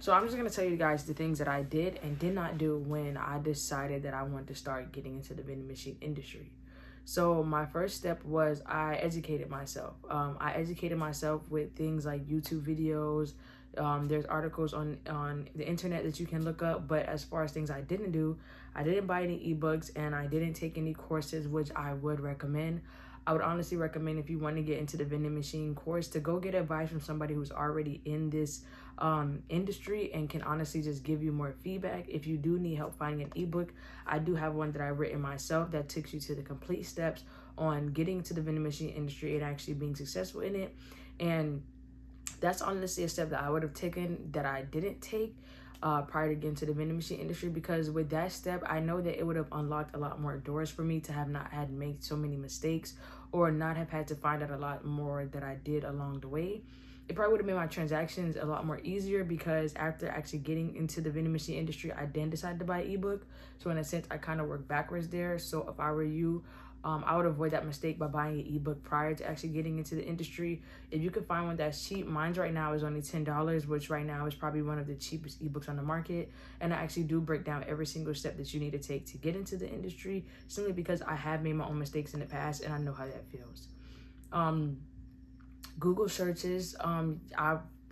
So I'm just going to tell you guys the things that I did and did not do when I decided that I wanted to start getting into the vending machine industry. So my first step was I educated myself. I educated myself with things like YouTube videos. There's articles on the internet that you can look up. But as far as things I didn't do, I didn't buy any ebooks and I didn't take any courses, which I would recommend. I would honestly recommend, if you want to get into the vending machine course, to go get advice from somebody who's already in this industry and can honestly just give you more feedback. If you do need help finding an ebook, I do have one that I've written myself that takes you to the complete steps on getting to the vending machine industry and actually being successful in it. And that's honestly a step that I would have taken that I didn't take prior to getting to the vending machine industry, because with that step, I know that it would have unlocked a lot more doors for me to have not had made so many mistakes or not have had to find out a lot more that I did along the way. It probably would have made my transactions a lot more easier, because after actually getting into the vending machine industry, I then decided to buy an ebook. So in a sense, I kind of worked backwards there. So if I were you, I would avoid that mistake by buying an ebook prior to actually getting into the industry. If you could find one that's cheap, mine's right now is only $10, which right now is probably one of the cheapest ebooks on the market. And I actually do break down every single step that you need to take to get into the industry, simply because I have made my own mistakes in the past and I know how that feels. Google searches,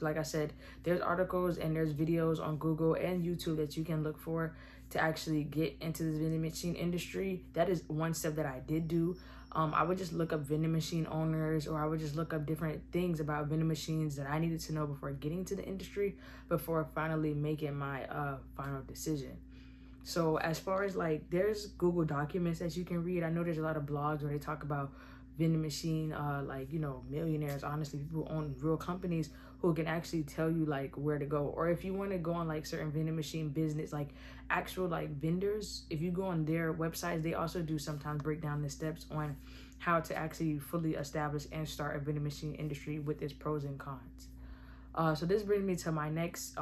like I said, there's articles and there's videos on Google and YouTube that you can look for to actually get into the vending machine industry. That is one step that I did do. I would just look up vending machine owners, or I would just look up different things about vending machines that I needed to know before getting to the industry, before finally making my final decision. So as far as like, there's Google documents that you can read. I know there's a lot of blogs where they talk about vending machine, like, you know, millionaires, honestly, people who own real companies who can actually tell you like where to go. Or if you want to go on like certain vending machine business, like actual like vendors, if you go on their websites, they also do sometimes break down the steps on how to actually fully establish and start a vending machine industry with its pros and cons. So this brings me to my next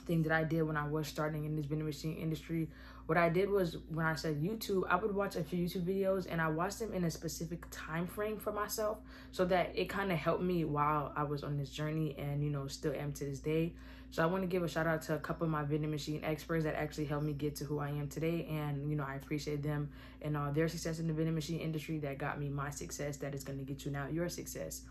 thing that I did when I was starting in this vending machine industry. What I did was, when I said YouTube, I would watch a few YouTube videos and I watched them in a specific time frame for myself, so that it kind of helped me while I was on this journey, and, you know, still am to this day. So I want to give a shout out to a couple of my vending machine experts that actually helped me get to who I am today. And, you know, I appreciate them and their success in the vending machine industry that got me my success that is going to get you now your success.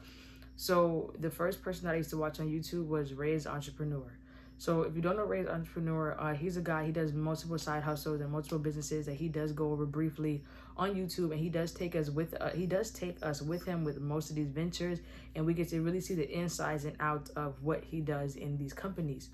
So the first person that I used to watch on YouTube was Ray's Entrepreneur. So if you don't know Ray's Entrepreneur, he's a guy, he does multiple side hustles and multiple businesses that he does go over briefly on YouTube, and he does take us with him with most of these ventures, and we get to really see the insides and outs of what he does in these companies.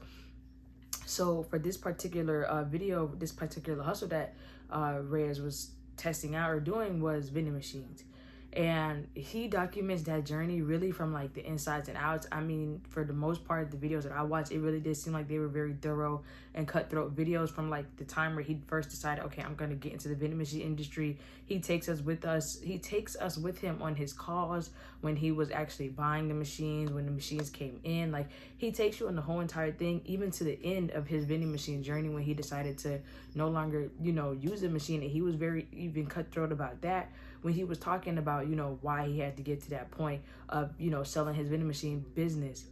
So for this particular video, this particular hustle that Reyes was testing out or doing was vending machines. And he documents that journey really from like the insides and outs. I mean, for the most part, the videos that I watched, it really did seem like they were very thorough and cutthroat videos from like the time where he first decided, okay, I'm going to get into the vending machine industry. He takes us with him on his calls when he was actually buying the machines, when the machines came in. Like, he takes you on the whole entire thing, even to the end of his vending machine journey when he decided to no longer, you know, use the machine. And he was very even cutthroat about that when he was talking about, you know, why he had to get to that point of, you know, selling his vending machine business.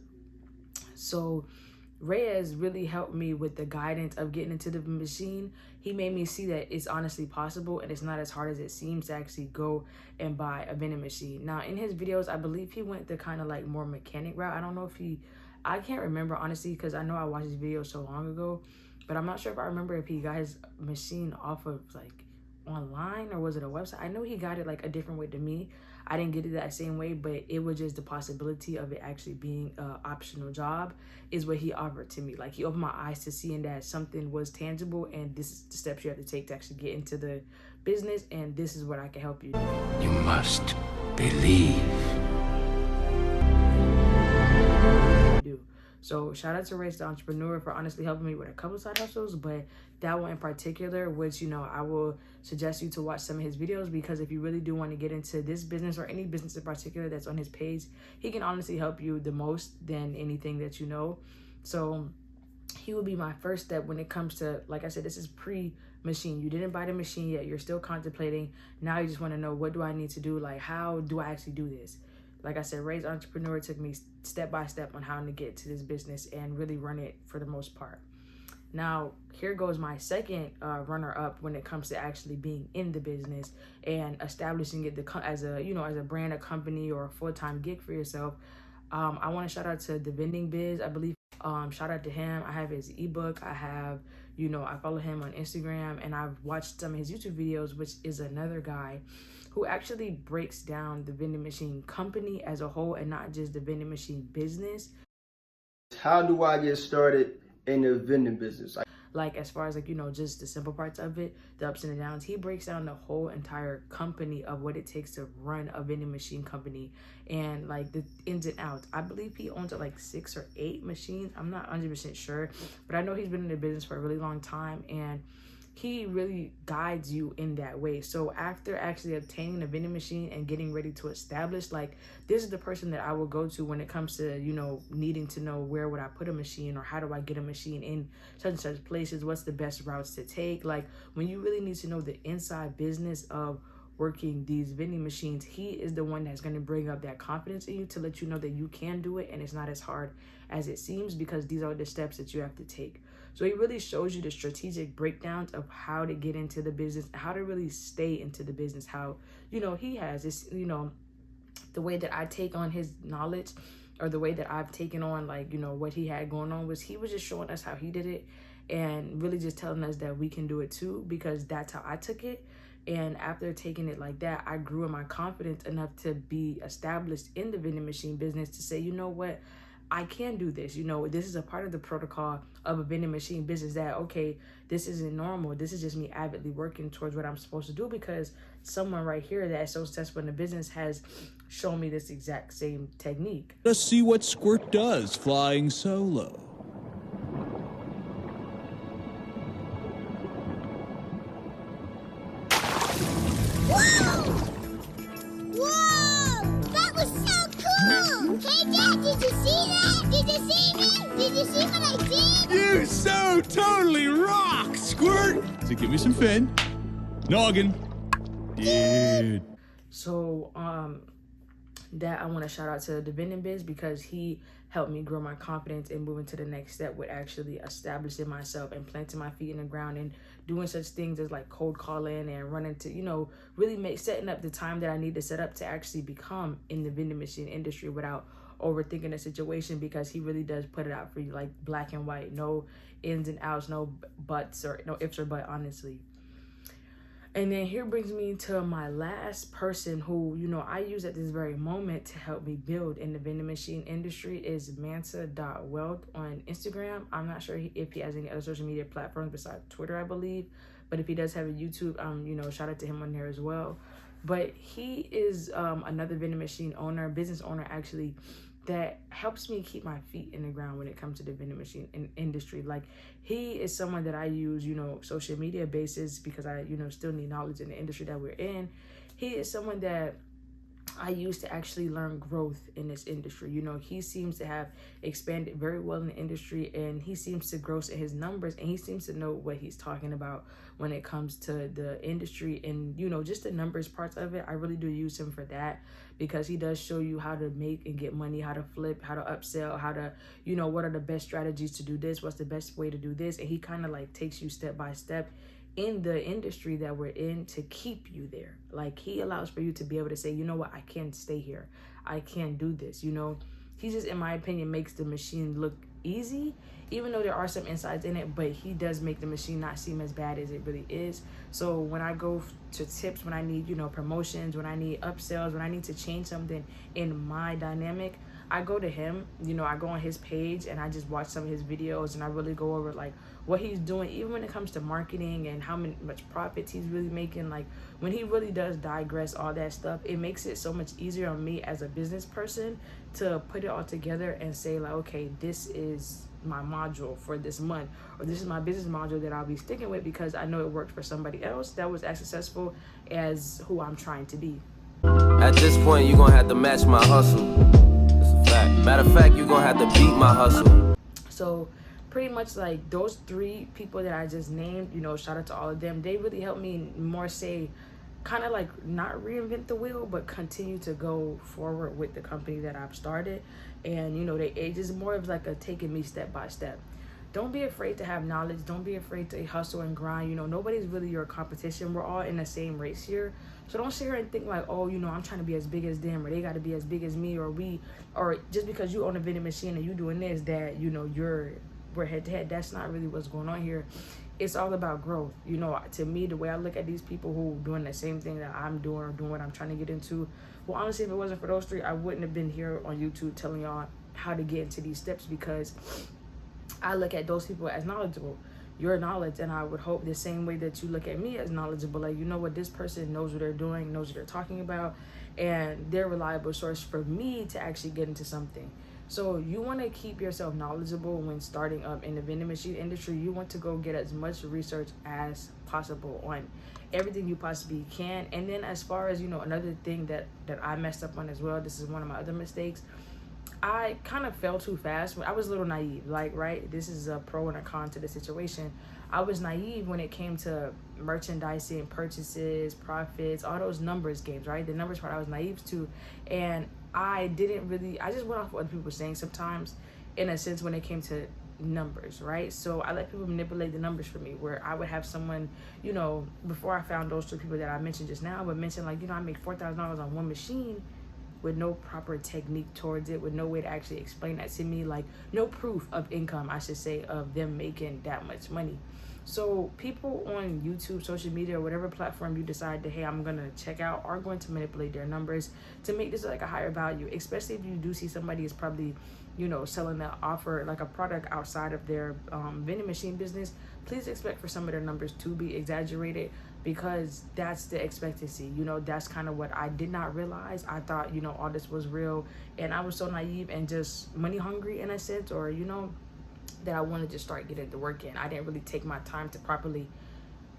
So Reyes really helped me with the guidance of getting into the machine. He made me see that it's honestly possible and it's not as hard as it seems to actually go and buy a vending machine. Now, in his videos, I believe he went the kind of like more mechanic route. I don't know if I can't remember honestly, because I know I watched his video so long ago, but I'm not sure if I remember if he got his machine off of like online or was it a website. I know he got it like a different way to me. I didn't get it that same way, but it was just the possibility of it actually being an optional job is what he offered to me. Like, he opened my eyes to seeing that something was tangible, and this is the steps you have to take to actually get into the business, and this is what I can help you do. You must believe. So shout out to Race the Entrepreneur for honestly helping me with a couple side hustles, but that one in particular, which, you know, I will suggest you to watch some of his videos, because if you really do want to get into this business or any business in particular that's on his page, he can honestly help you the most than anything that you know. So he will be my first step when it comes to, like I said, this is pre-machine. You didn't buy the machine yet. You're still contemplating. Now you just want to know, what do I need to do? Like, how do I actually do this? like I said, Ray's entrepreneur took me step by step on how to get to this business and really run it for the most part. Now, here goes my second runner-up when it comes to actually being in the business and establishing it as a brand, a company, or a full-time gig for yourself. I want to shout out to the Vending Biz, I believe. Shout out to him. I have his ebook. I have, I follow him on Instagram, and I've watched some of his YouTube videos, which is another guy who actually breaks down the vending machine company as a whole and not just the vending machine business. How do I get started in the vending business? Like, as far as just the simple parts of it, the ups and the downs, he breaks down the whole entire company of what it takes to run a vending machine company and like the ins and outs. I believe he owns like 6 or 8 machines. I'm not 100% sure, but I know he's been in the business for a really long time, and he really guides you in that way. So after actually obtaining a vending machine and getting ready to establish, like, this is the person that I will go to when it comes to, needing to know where would I put a machine, or how do I get a machine in such and such places, what's the best routes to take. Like, when you really need to know the inside business of working these vending machines, he is the one that's going to bring up that confidence in you to let you know that you can do it and it's not as hard as it seems, because these are the steps that you have to take. So he really shows you the strategic breakdowns of how to get into the business, how to really stay into the business, how, he has this, the way that I take on his knowledge, or the way that I've taken on, like, what he had going on, was he was just showing us how he did it and really just telling us that we can do it too, because that's how I took it. And after taking it like that, I grew in my confidence enough to be established in the vending machine business to say, you know what, I can do this. This is a part of the protocol of a vending machine business, that, okay, this isn't normal. This is just me avidly working towards what I'm supposed to do, because someone right here that is so successful in the business has shown me this exact same technique. Let's see what Squirt does flying solo. Hey, Dad, did you see that? Did you see me? Did you see what I did? You so totally rock, Squirt! So give me some fin. Noggin. Dude. So, that I want to shout out to the Vending Biz, because he helped me grow my confidence and moving to the next step with actually establishing myself and planting my feet in the ground and doing such things as like cold calling and running to, really setting up the time that I need to set up to actually become in the vending machine industry without overthinking the situation, because he really does put it out for you, like black and white, no ins and outs, no buts or no ifs or buts, honestly. And then here brings me to my last person who, I use at this very moment to help me build in the vending machine industry, is Mansa.wealth on Instagram. I'm not sure if he has any other social media platforms besides Twitter, I believe. But if he does have a YouTube, shout out to him on there as well. But he is another vending machine owner, business owner actually, that helps me keep my feet in the ground when it comes to the vending machine industry. Like, he is someone that I use, social media basis, because I, still need knowledge in the industry that we're in. He is someone that I use to actually learn growth in this industry. He seems to have expanded very well in the industry, and he seems to grow in his numbers, and he seems to know what he's talking about when it comes to the industry and, just the numbers parts of it. I really do use him for that, because he does show you how to make and get money, how to flip, how to upsell, how to, what are the best strategies to do this, what's the best way to do this. And he kind of like takes you step by step in the industry that we're in to keep you there. Like, he allows for you to be able to say, you know what, I can stay here, I can do this. He just, in my opinion, makes the machine look easy, even though there are some insides in it, but he does make the machine not seem as bad as it really is. So when I go to tips, when I need, promotions, when I need upsells, when I need to change something in my dynamic, I go to him. I go on his page and I just watch some of his videos, and I really go over like what he's doing, even when it comes to marketing and how much profits he's really making. Like, when he really does digress all that stuff, it makes it so much easier on me as a business person to put it all together and say like, okay, this is my module for this month, or this is my business module that I'll be sticking with, because I know it worked for somebody else that was as successful as who I'm trying to be. At this point, you're gonna have to match my hustle. It's a fact. Matter of fact, you're gonna have to beat my hustle. So pretty much like those 3 people that I just named, shout out to all of them. They really helped me more say kind of like not reinvent the wheel, but continue to go forward with the company that I've started. And you know, it is more of like a taking me step by step. Don't be afraid to have knowledge. Don't be afraid to hustle and grind. You know, nobody's really your competition. We're all in the same race here. So don't sit here and think like, oh, you know, I'm trying to be as big as them, or they got to be as big as me, or just because you own a vending machine and you doing this, that, you know, we're head to head. That's not really what's going on here. It's all about growth. You know, to me, the way I look at these people who doing the same thing that I'm doing, or doing what I'm trying to get into, well, honestly, if it wasn't for those three, I wouldn't have been here on YouTube telling y'all how to get into these steps, because I look at those people as knowledgeable. Your knowledge, and I would hope the same way that you look at me as knowledgeable. Like, you know what, this person knows what they're doing, knows what they're talking about, and they're a reliable source for me to actually get into something. So you want to keep yourself knowledgeable when starting up in the vending machine industry. You want to go get as much research as possible on everything you possibly can. And then as far as, you know, another thing that I messed up on as well, this is one of my other mistakes. I kind of fell too fast. I was a little naive, like, right? This is a pro and a con to the situation. I was naive when it came to merchandising, purchases, profits, all those numbers games, right? The numbers part I was naive to. And I just went off what other people were saying sometimes, in a sense, when it came to numbers, right? So I let people manipulate the numbers for me, where I would have someone, you know, before I found those two people that I mentioned just now, but mention like, you know, I make $4,000 on one machine, with no proper technique towards it, with no way to actually explain that to me, like no proof of income, I should say, of them making that much money. So people on YouTube, social media, or whatever platform you decide to, hey, I'm gonna check out, are going to manipulate their numbers to make this like a higher value, especially if you do see somebody is probably, you know, selling an offer, like a product outside of their vending machine business. Please expect for some of their numbers to be exaggerated, because that's the expectancy. You know, that's kind of what I did not realize. I thought, you know, all this was real, and I was so naive and just money hungry in a sense, or, you know, that I wanted to start getting the work in. I didn't really take my time to properly,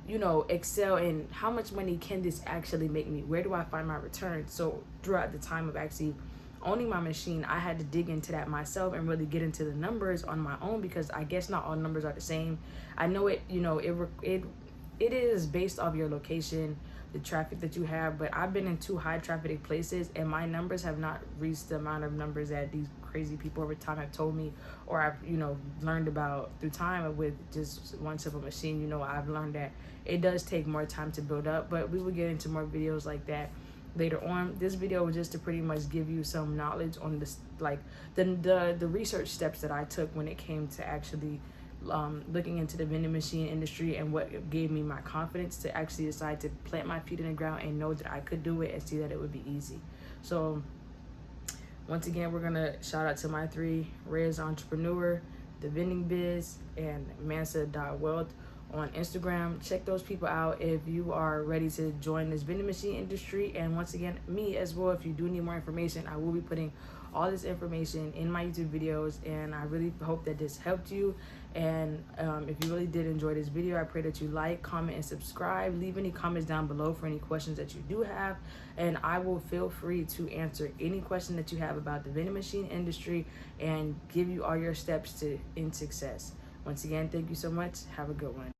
you know, excel in how much money can this actually make me? Where do I find my return? So throughout the time of actually owning my machine, I had to dig into that myself and really get into the numbers on my own, because I guess not all numbers are the same. I know it, you know, it is based off your location, the traffic that you have, but I've been in 2 high traffic places, and my numbers have not reached the amount of numbers that these crazy people over time have told me, or I've, you know, learned about through time with just one simple machine. You know, I've learned that it does take more time to build up, but we will get into more videos like that later on. This video was just to pretty much give you some knowledge on this, like the research steps that I took when it came to actually looking into the vending machine industry, and what gave me my confidence to actually decide to plant my feet in the ground and know that I could do it, and see that it would be easy. So once again, we're gonna shout out to my 3: Rez Entrepreneur, The Vending Biz, and Mansa.Wealth on Instagram. Check those people out if you are ready to join this vending machine industry. And once again, me as well, if you do need more information, I will be putting all this information in my YouTube videos, and I really hope that this helped you. And if you really did enjoy this video, I pray that you like, comment, and subscribe. Leave any comments down below for any questions that you do have, and I will feel free to answer any question that you have about the vending machine industry and give you all your steps in success. Once again, thank you so much. Have a good one.